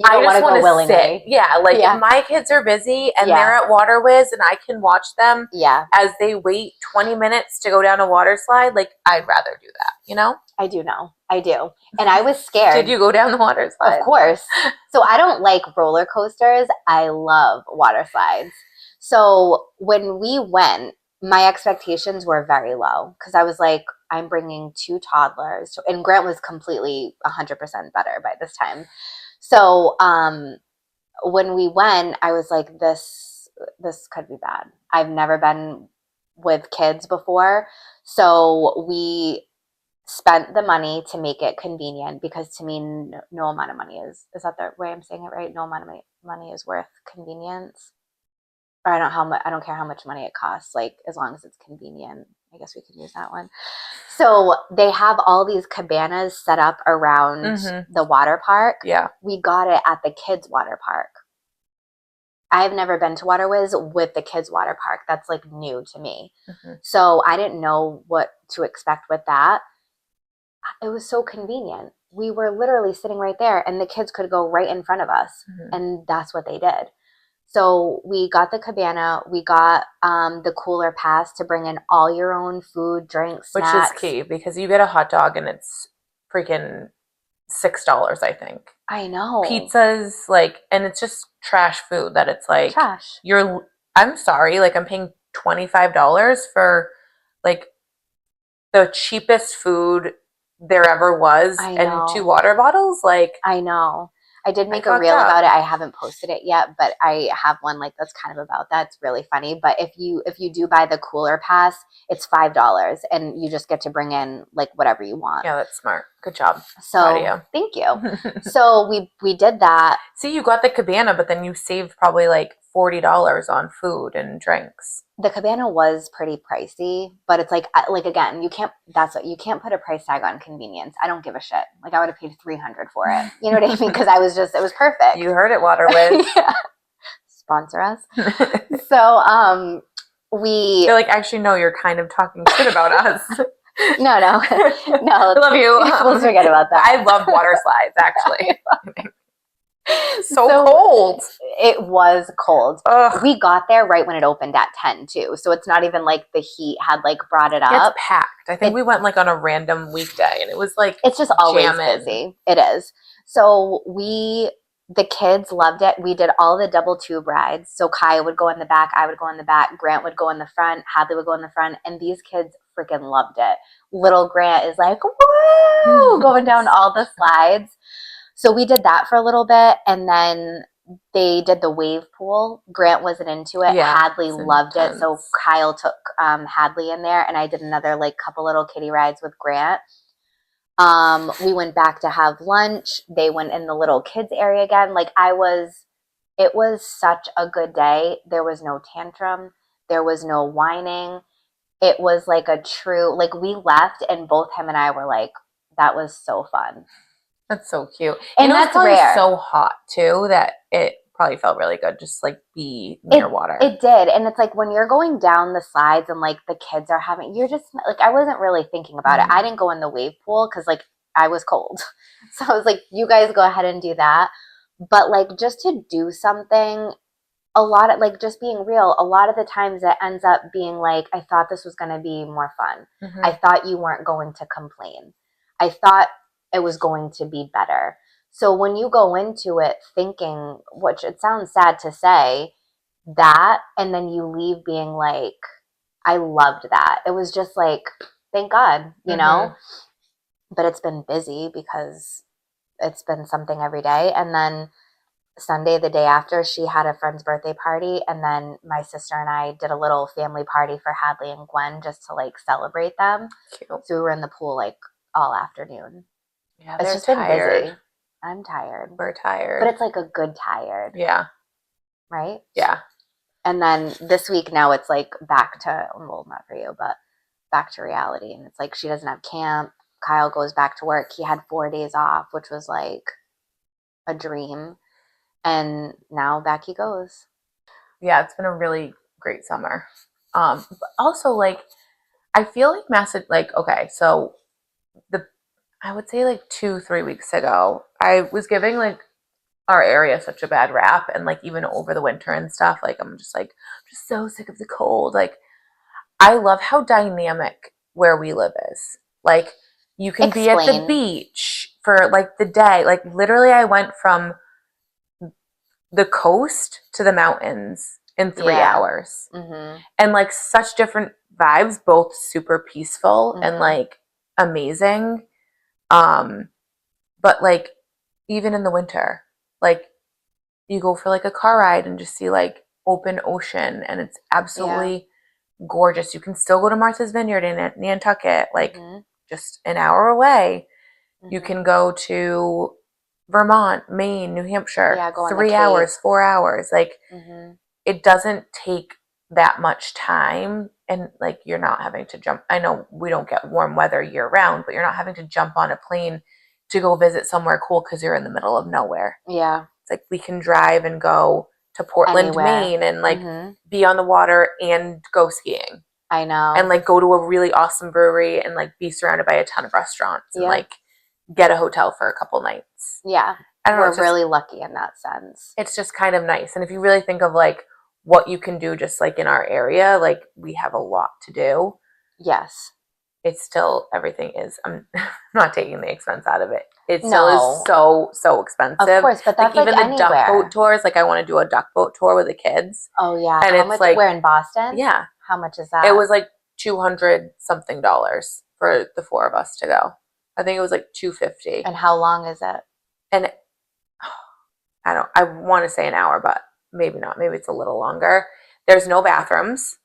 don't I just want to sit. Yeah, yeah. If my kids are busy and Yeah. they're at Water Whiz and I can watch them Yeah. as they wait 20 minutes to go down a water slide, I'd rather do that, you know? I do know. I do. And I was scared. Did you go down the water slide? Of course. So I don't like roller coasters. I love water slides. So when we went, my expectations were very low because I was like, I'm bringing 2 toddlers. And Grant was completely 100% better by this time. So when we went, I was like, this could be bad. I've never been with kids before. So we spent the money to make it convenient because to me, no amount of money is that the way I'm saying it right? No amount of money is worth convenience. Or I don't care how much money it costs, as long as it's convenient. I guess we could use that one. So they have all these cabanas set up around the water park. Yeah. We got it at the kids' water park. I've never been to Water Whiz with the kids' water park. That's new to me. So I didn't know what to expect with that. It was so convenient. We were literally sitting right there and the kids could go right in front of us. And that's what they did. So we got the cabana, we got the cooler pass to bring in all your own food, drinks, snacks. Which is key because you get a hot dog and it's freaking $6, I think. I know. Pizzas, and it's just trash food that it's trash. I'm sorry, I'm paying $25 for the cheapest food there ever was and 2 water bottles. I know. I did make a reel about it. I haven't posted it yet, but I have one that's kind of about that. It's really funny. But if you do buy the cooler pass, it's $5 and you just get to bring in whatever you want. Yeah, that's smart. Good job. So thank you. So we did that. See, you got the cabana, but then you saved probably $40 on food and drinks. The cabana was pretty pricey, but it's again, you can't put a price tag on convenience. I don't give a shit. I would have paid $300 for it. You know what I mean? Because it was perfect. You heard it, Water Whiz. Yeah. Sponsor us. So You're actually, no, you're kind of talking shit about us. No. I love you. Let's forget about that. I love water slides, actually. So cold. It was cold. Ugh. We got there right when it opened at 10 too. So it's not even the heat had brought it up. It's packed. I think we went on a random weekday and it was it's just always busy. It is. So the kids loved it. We did all the double tube rides. So Kaya would go in the back, I would go in the back, Grant would go in the front, Hadley would go in the front, and these kids freaking loved it. Little Grant is woo, going down all the slides. So we did that for a little bit, and then they did the wave pool. Grant wasn't into it. Yeah, Hadley loved it. So Kyle took Hadley in there, and I did another couple little kiddie rides with Grant. We went back to have lunch. They went in the little kids area again. It was such a good day. There was no tantrum. There was no whining. It was a true, we left and both him and I were that was so fun. That's so cute. And it was that's probably rare. so hot too that it probably felt really good just be near water. It did. And it's when you're going down the slides and the kids are having, you're just I wasn't really thinking about it. I didn't go in the wave pool because I was cold. So I was you guys go ahead and do that. But like just to do something, a lot of like just being real, a lot of the times it ends up being like, I thought this was going to be more fun. Mm-hmm. I thought you weren't going to complain. I thought it was going to be better. So when you go into it thinking, which it sounds sad to say, that, and then you leave being like, I loved that. It was just like, thank God, you Mm-hmm. know? But it's been busy because it's been something every day. And then Sunday, the day after, she had a friend's birthday party, and then my sister and I did a little family party for Hadley and Gwen just to like celebrate them. Cute. So we were in the pool like all afternoon. Yeah, It's they're just been tired. busy. I'm tired, We're but tired. it's like a good tired, Yeah. right? Yeah. And then this week now it's like back to, well, not for you, but back to reality. And it's like she doesn't have camp. Kyle goes back to work. He had 4 days off, which was like a dream. And now back he goes. Yeah, it's been a really great summer. But also like I feel like like okay, so the I would say like 2, 3 weeks ago, I was giving like our area such a bad rap, and like even over the winter and stuff, like I'm just so sick of the cold. Like I love how dynamic where we live is. Like you can be at the Explain. beach for like the day. Like literally I went from the coast to the mountains in three Yeah. hours. Mm-hmm. And like such different vibes, both super peaceful and Mm-hmm. like amazing. Um, but like even in the winter, like you go for like a car ride and just see like open ocean and it's Yeah. absolutely gorgeous. You can still go to Martha's Vineyard in Nantucket, like Mm-hmm. just an hour away. You Mm-hmm. can go to Vermont, Maine, New Hampshire, Yeah, go on the 3 hours, Cape. 4 hours. Like Mm-hmm. it doesn't take that much time, and like you're not having to jump. I know we don't get warm weather year round, but you're not having to jump on a plane to go visit somewhere cool because you're in the middle of nowhere. Yeah. It's like we can drive and go to Portland, Anywhere. Maine and like Mm-hmm. be on the water and go skiing I and know. like go to a really awesome brewery and like be surrounded by a ton of restaurants and Yep. like get a hotel for a couple nights. Yeah. I don't know, We're really lucky in that sense. it's just kind of nice. And if you really think of like what you can do just like in our area, like we have a lot to do. Yes. It's still everything is I'm not taking the expense out of it. It still is No. so Of expensive. course, but Like that's like even the duck boat anywhere. tours, like I want to do a duck boat tour with the kids. Oh yeah. And How it's much? like We're in Boston. yeah, How much is it that? was like 200 something dollars for the four of us to go. I think it was like 250. And how long is it? And I want to say an hour, but maybe not. Maybe it's a little longer. There's no bathrooms.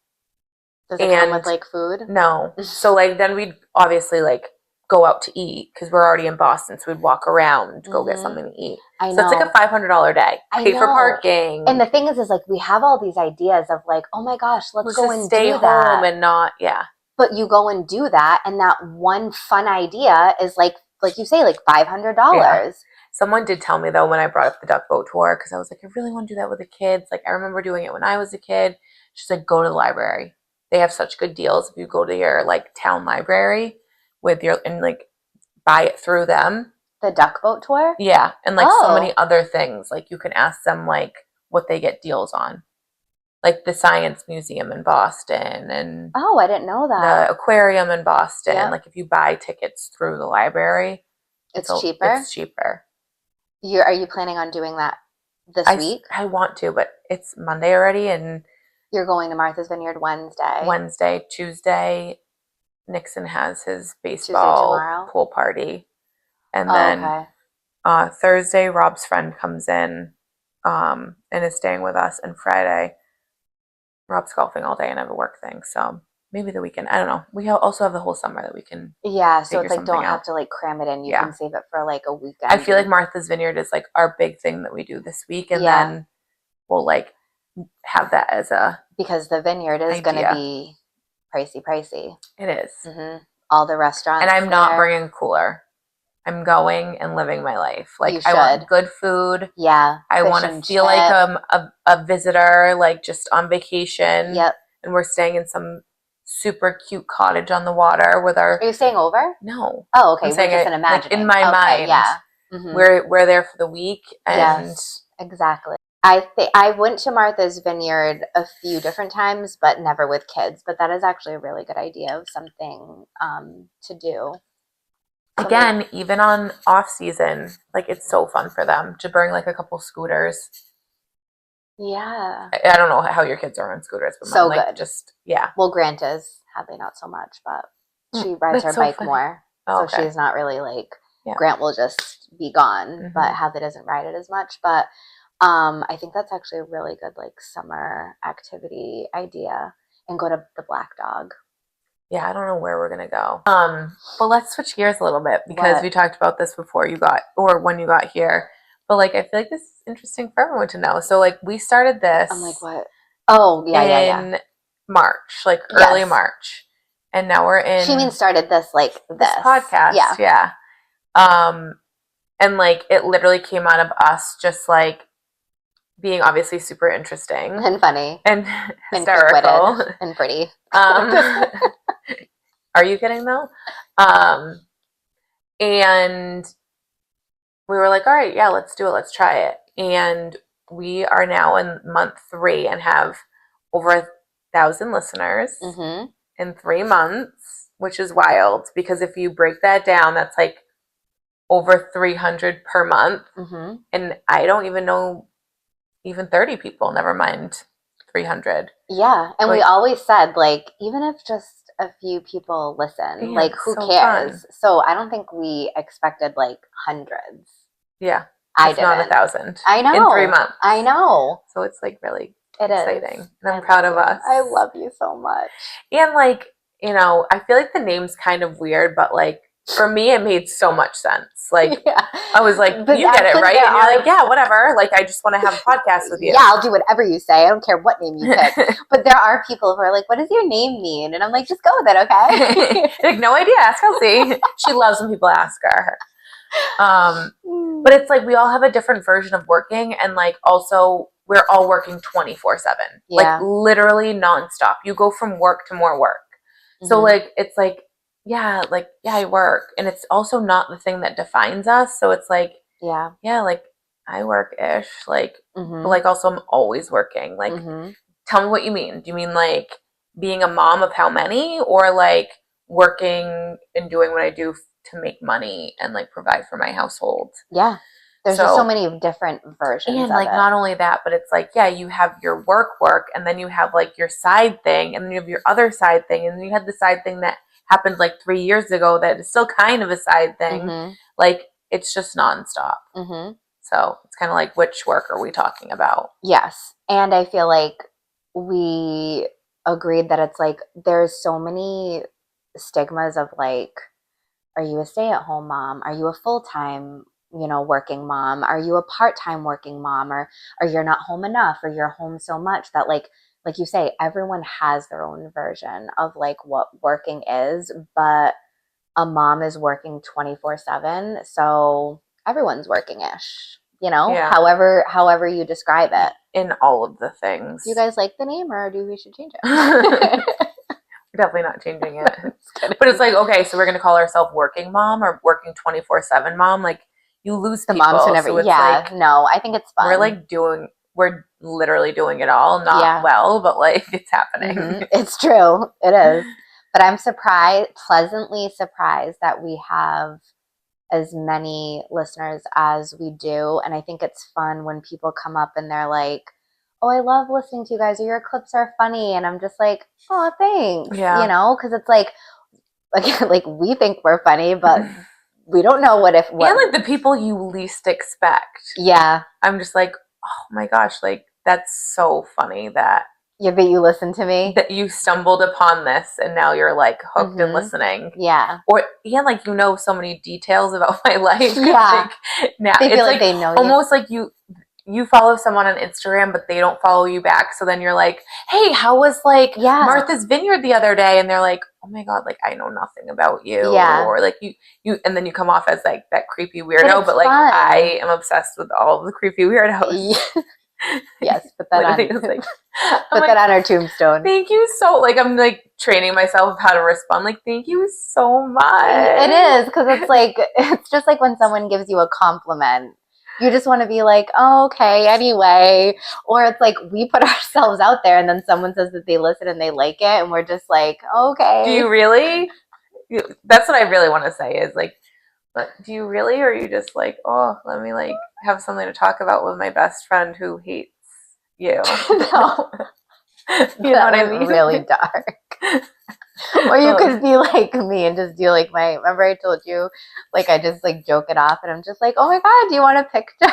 Does it come with And like food? no. So like then we'd obviously like go out to eat because we're already in Boston. So we'd walk around, go get Mm-hmm. something to eat. I So it's like a know. $500 day. I Pay for know. And parking. the thing is like we have all these ideas of like, oh my gosh, let's Let's go just and stay do home that. and not yeah. But you go and do that, and that one fun idea is like you say, like Yeah. $500. Someone did tell me though when I brought up the duck boat tour because I was like, I really want to do that with the kids. Like I remember doing it when I was a kid. She's like, go to the library. They have such good deals if you go to your like town library with your and like buy it through them. The duck boat tour? Yeah, and like so many Oh. other things. Like you can ask them like what they get deals on. Like the Science Museum in Boston and Oh, I didn't know the that. aquarium in Boston. Yep. Like if you buy tickets through the library, It's cheaper. it's cheaper. Are you planning on doing that this week? I want to, but it's Monday already and You're going to Martha's Vineyard Wednesday. Wednesday, Tuesday, Nixon has his Tuesday baseball tomorrow. pool party. And Oh, then okay. Thursday, Rob's friend comes in and is staying with us. And Friday, Rob's golfing all day and I have a work thing. So maybe the weekend. I don't know. We also have the whole summer that we can Yeah, so figure it's like something don't have out. to like cram it in. You Yeah. can save it for like a weekend. I feel like Martha's Vineyard is like our big thing that we do this week. And Yeah. then we'll like have that as a because the vineyard is going to idea. be pricey. It is. Mm-hmm. All the restaurants. And I'm not there. bringing a cooler. I'm going and living my life. Like You I want should. good food. Yeah. I want to feel like a visitor, like just on vacation. Yep. And we're staying in some super cute cottage on the water with our. Are you staying over? No. Oh, okay. I'm We're saying just it, in like imagining. in my Okay, mind. yeah. Mhm. we're there for the week. And Yes, exactly. I think I went to Martha's Vineyard a few different times, but never with kids. But that is actually a really good idea of something to do. again, even on off season, like it's so fun for them to bring like a couple scooters. Yeah. I don't know how your kids are on scooters, but mine So like good. just yeah. Well, Grant is, sadly, not so much, but she rides her That's so bike funny. more. Oh, So okay. she's not really like, Yeah. Grant will just be gone, but Hadley doesn't ride it as much. But I think that's actually a really good like summer activity idea, and go to the Black Dog. Yeah, I don't know where we're gonna go. But let's switch gears a little bit because What? we talked about this before you got or when you got here. But like I feel like this is interesting for everyone to know. So like we started this I'm like, what? Oh, yeah. in March, like early Yes. March. And now we're in She means started this like this podcast. Yeah. And like it literally came out of us just like being obviously super interesting and funny and and hysterical quick-witted and pretty. Are you kidding though? And we were like, all right, yeah, let's do it. Let's try it. And we are now in month 3 and have over 1,000 listeners in 3 months, which is wild because if you break that down, that's like over 300 per month. And I don't even know even 30 people, never mind 300. Yeah. And like, we always said, like, even if just a few people listen, like, who so cares? fun. So I don't think we expected like hundreds. Yeah. I It's not didn't. 1,000. I know. In 3 months. I know. So it's like really It exciting. is. And I'm proud of us. I love you so much. And like, you know, I feel like the name's kind of weird, but like for me it made so much sense. Like I was like, But you get it, right? And you're are like, yeah, whatever. Like I just want to have a podcast with you. Yeah, I'll do whatever you say. I don't care what name you pick. But there are people who are like, what does your name mean? And I'm like, just go with it, okay? Like, no idea. Ask Kelsey. She loves when people ask her. But it's like we all have a different version of working, and like also we're all working 24/7. Like literally nonstop. You go from work to more work. So like it's like yeah, I work, and it's also not the thing that defines us. So it's like yeah, like I work ish, like but like also I'm always working. Like tell me what you mean. Do you mean like being a mom of how many, or like working and doing what I do to make money and like provide for my household? Yeah. There's just so many different versions and like not only that, but it's like yeah, you have your work, and then you have like your side thing, and then you have your other side thing, and then you had the side thing that happened like 3 years ago that is still kind of a side thing. Like it's just nonstop. So it's kind of like, which work are we talking about? Yes. And I feel like we agreed that it's like there's so many stigmas of like, are you a stay-at-home mom? Are you a full-time, working mom? Are you a part-time working mom? Or you're not home enough, or you're home so much that like you say, everyone has their own version of like what working is, but a mom is working 24/7. So everyone's working-ish, however you describe it. In all of the things. Do you guys like the name, or do we should change it? We're definitely not changing it. But it's like, okay, so we're going to call ourselves working mom or working 24/7 mom. Like you lose the people. moms who never, so it's like, no, I think it's fun. We're literally doing it all. Not well, but like it's happening. It's true. It is. But I'm pleasantly surprised that we have as many listeners as we do. And I think it's fun when people come up and they're like, oh, I love listening to you guys, or your clips are funny. And I'm just like, oh, thanks. Yeah. Because it's like we think we're funny, but we don't know what. And like the people you least expect. Yeah. I'm just like, oh my gosh, like that's so funny that but you listen to me, that you stumbled upon this and now you're like hooked and listening. Yeah. Or like so many details about my life. Yeah. Like, now they feel like they know you. Almost like you follow someone on Instagram but they don't follow you back, so then you're like, hey, how was like Martha's Vineyard the other day? And they're like, oh my god, like I know nothing about you. Or like you and then you come off as like that creepy weirdo, but like fun. I am obsessed with all of the creepy weirdos. Yes, put that on. Like, put that on our tombstone. Thank you so. Like I'm like training myself how to respond. Like, thank you so much. It is, because it's like, it's just like when someone gives you a compliment. You just want to be like, oh, okay, anyway. Or it's like we put ourselves out there and then someone says that they listen and they like it, and we're just like, okay. Do you really? That's what I really want to say is like, do you really, or are you just like, oh, let me like have something to talk about with my best friend who hates you? No, You know what I mean? really dark. Or you could be like me and just do like remember I told you, like I just like joke it off and I'm just like, oh my God, do you want a picture?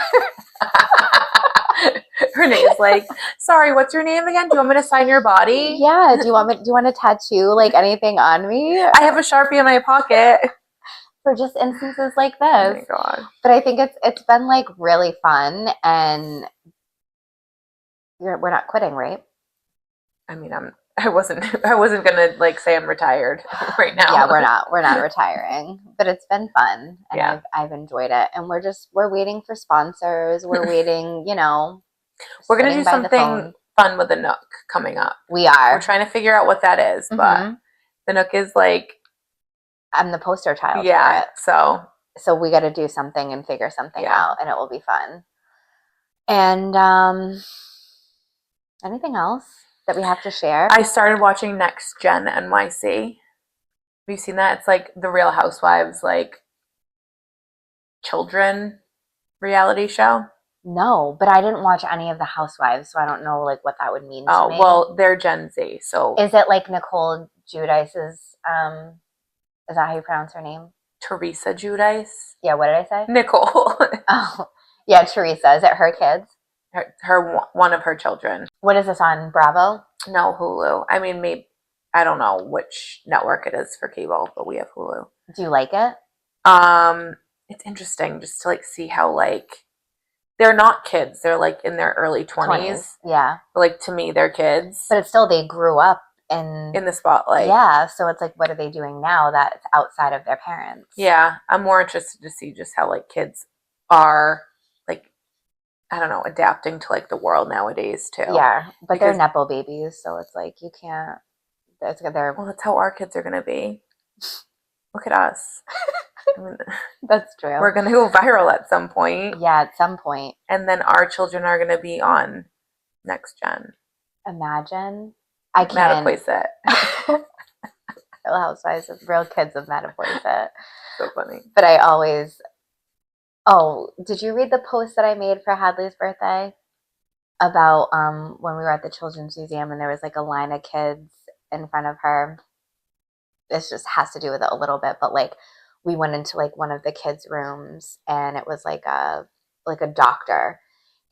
Renee's like, sorry, what's your name again? Do you want me to sign your body? Yeah, do you want a tattoo, like anything on me? I have a Sharpie in my pocket. For just instances like Oh this. my God. But I think it's been like really fun, and we're not quitting, right? I mean, I wasn't gonna like say I'm retired right now. Yeah, we're not retiring, but it's been fun, and Yeah. I've enjoyed it, and we're waiting for sponsors. We're waiting, We're gonna do sitting by the something phone. fun with the Nook coming up. We are. We're trying to figure out what that is, but the Nook is like, I'm the poster child yeah. for it. So we got to do something and figure something out, and it will be fun. And anything else that we have to share? I started watching Next Gen NYC. Have you seen that? It's like the Real Housewives, like children reality show. No, but I didn't watch any of the Housewives, so I don't know like what that would mean to me. Oh, well, they're Gen Z, so Is it like Nicole Giudice's? Is that how you pronounce her name? Teresa Giudice. Yeah. What did I say? Nicole. Oh, yeah, Teresa. Is it her kids? her one of her children. What is this on Bravo? No, Hulu. I mean, maybe I don't know which network it is for cable, but we have Hulu. Do you like it? It's interesting just to like see how like they're not kids. They're like in their early 20s. Yeah. But, like to me, they're kids. But it's still they grew up in the spotlight. Yeah, so it's like what are they doing now that's outside of their parents? Yeah, I'm more interested to see just how like kids are like I don't know, adapting to like the world nowadays too. Yeah, but they're Nepo babies, so it's like you can't. Well, that's how our kids are gonna be. Look at us. I mean, that's true. We're gonna go viral at some point. Yeah, at some point. And then our children are gonna be on Next Gen. Imagine. I can't. Matapoisett. Real Housewives of Real Kids of Matapoisett. So funny. But I always. Oh, did you read the post that I made for Hadley's birthday about when we were at the Children's Museum and there was like a line of kids in front of her? This just has to do with it a little bit, but like we went into like one of the kids' rooms and it was like a doctor,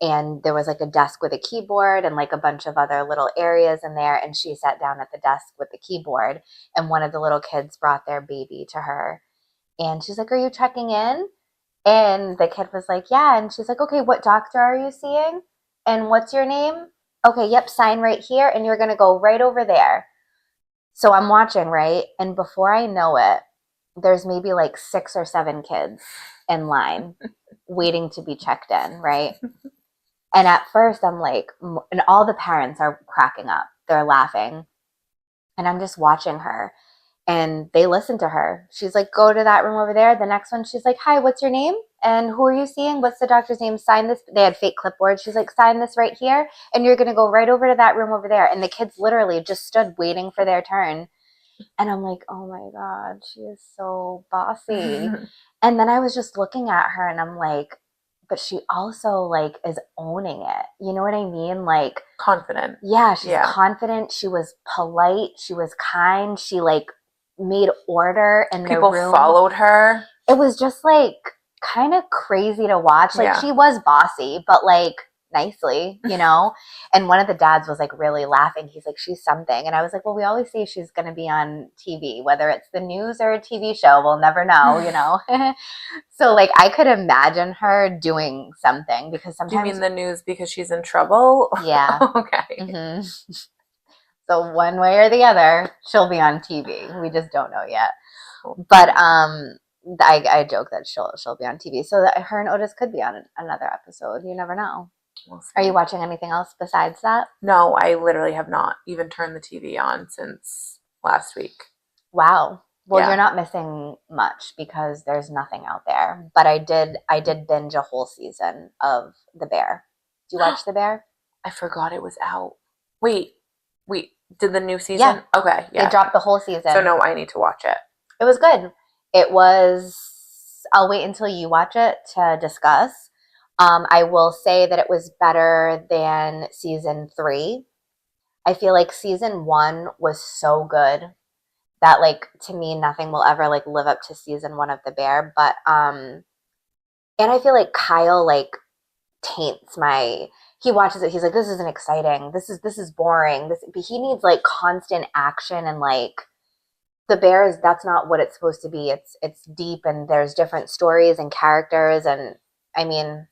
and there was like a desk with a keyboard and like a bunch of other little areas in there, and she sat down at the desk with the keyboard, and one of the little kids brought their baby to her, and she's like, "Are you checking in?" And the kid was like, "Yeah." And she's like, "Okay, what doctor are you seeing? And what's your name?" "Okay, yep, sign right here, and you're gonna go right over there." So I'm watching, right? And before I know it, there's maybe like 6 or 7 kids in line waiting to be checked in, right? And at first I'm like, and all the parents are cracking up. They're laughing. And I'm just watching her. And they listen to her. She's like, "Go to that room over there." The next one, she's like, "Hi, what's your name? And who are you seeing? What's the doctor's name? Sign this." They had fake clipboards. She's like, "Sign this right here. And you're going to go right over to that room over there." And the kids literally just stood waiting for their turn. And I'm like, oh my God, she is so bossy. And then I was just looking at her and I'm like, but she also like is owning it. You know what I mean? Like confident. Yeah, she's confident. She was polite. She was kind. She like made order in the room. People followed her. It was just like kind of crazy to watch. Like she was bossy, but like nicely, And one of the dads was like really laughing. He's like, "She's something." And I was like, "Well, we always say she's going to be on TV, whether it's the news or a TV show. We'll never know, So like I could imagine her doing something because sometimes. Do you mean the news because she's in trouble? Yeah. Okay. Mm-hmm. So one way or the other, she'll be on TV. We just don't know yet. But I joke that she'll be on TV, so that her and Otis could be on another episode. You never know. Are you watching anything else besides that? No, I literally have not even turned the TV on since last week. Wow. Well, Yeah. you're not missing much because there's nothing out there. But I did binge a whole season of The Bear. Do you watch The Bear? I forgot it was out. Wait, did the new Yeah. season? Okay, They yeah. dropped the whole So season. no, I need to watch it. It was good. It was, I'll wait until you watch it to discuss. I will say that it was better than season 3. I feel like season 1 was so good that, like, to me, nothing will ever like live up to season 1 of The Bear. But and I feel like Kyle like taints my. He watches it. He's like, "This isn't exciting. This is boring. This." But he needs like constant action and like The Bear is. That's not what it's supposed to be. It's deep and there's different stories and characters and I mean,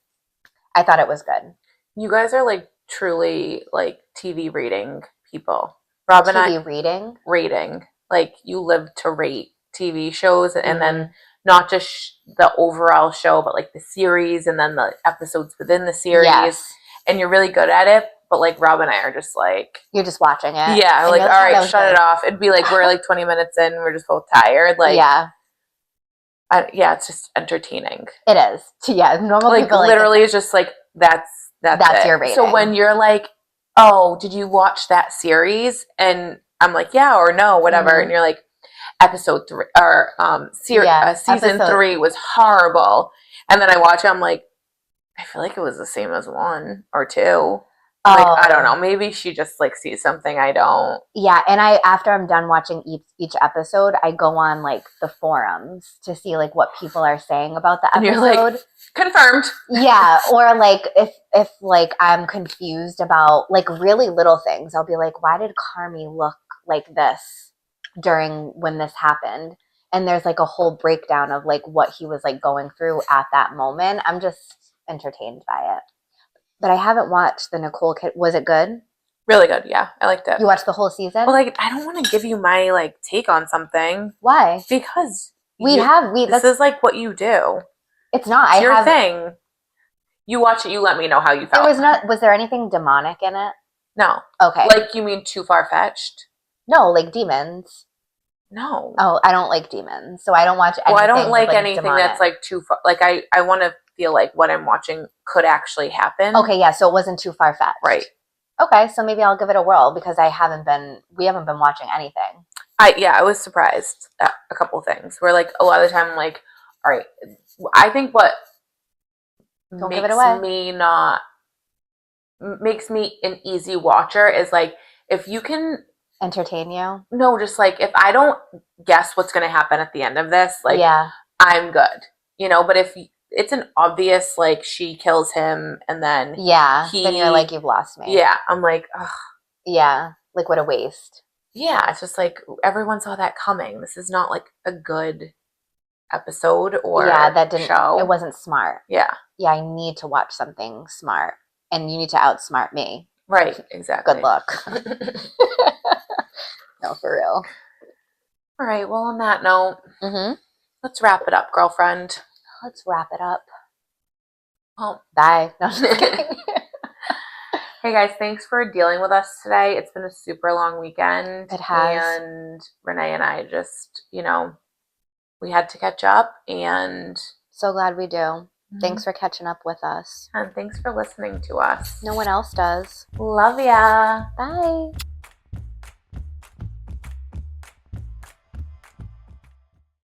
I thought it was good. You guys are like truly like TV rating people. Rob and I TV reading. rating. Like you live to rate TV shows and then Mm-hmm. not just the overall show, but like the series and then the episodes within the series. Yes, And you're really good at it. But like Rob and I are just like, you're just watching it. yeah, And like, you're all like, oh, that right, was shut good. it off. It'd be like, we're like 20 minutes in, we're just both tired. Like, Yeah, yeah, it's just entertaining. it is. Yeah, normal Like, people literally, it's just like, that's it. your rating. So when you're like, oh, did you watch that series? And I'm like, yeah, or no, whatever. Mhm. And you're like, episode 3 or Yeah, season episode. 3 was horrible. And then I watch it, I'm like, I feel like it was the same as 1 or 2. Like, I don't know. Oh, Maybe she just like sees something I don't. yeah. And I, after I'm done watching each episode, I go on like the forums to see like what people are saying about the And you're like, episode. confirmed. Yeah, or like if like I'm confused about like really little things, I'll be like, why did Carmi look like this during when this happened? And there's like a whole breakdown of like what he was like going through at that moment. I'm just entertained by it. But I haven't watched the Nicole Kid. Was it good? Really good. Yeah, I liked it. You watched the whole season? Well, like, I don't want to give you my like take on something Why? because We you, have we this that's is like what you do. it's not. It's I your have thing. You watch it. You let me know how you there felt. was there anything demonic in it? No, Okay. like you mean too far fetched? No, like demons. No. Oh, I don't like demons, so I don't watch anything Well, I don't with, like like, anything demonic. that's like too far. Like I want to feel like what I'm watching could actually happen. Okay, yeah, so it wasn't too far fetched. Right. Okay, so maybe I'll give it a whirl because we haven't been watching anything. I was surprised at a couple things. Where like a lot of the time, I'm like, all right. I think what Don't give it away. makes me an easy watcher is like if you can Entertain you? no, just like if I don't guess what's going to happen at the end of this, like Yeah, I'm good, But if it's an obvious like she kills him and then yeah. Then you're like, you've lost me. yeah, I'm like, ugh. Yeah, like what a waste. Yeah, it's just like everyone saw that coming. This is not like a good episode or Yeah, that didn't. show. It wasn't smart. Yeah, Yeah, I need to watch something smart, and you need to outsmart me. right, exactly. Good luck. No, for real. All right, well, on that note, Mm-hmm. let's wrap it up, girlfriend. Let's wrap it up. Well, Bye. No, I'm just kidding. hey guys, thanks for dealing with us today. It's been a super long weekend. It has. And Renee and I just, we had to catch up and So glad we do. Thanks for catching up with us. and thanks for listening to us. No one else does. Love ya. Bye.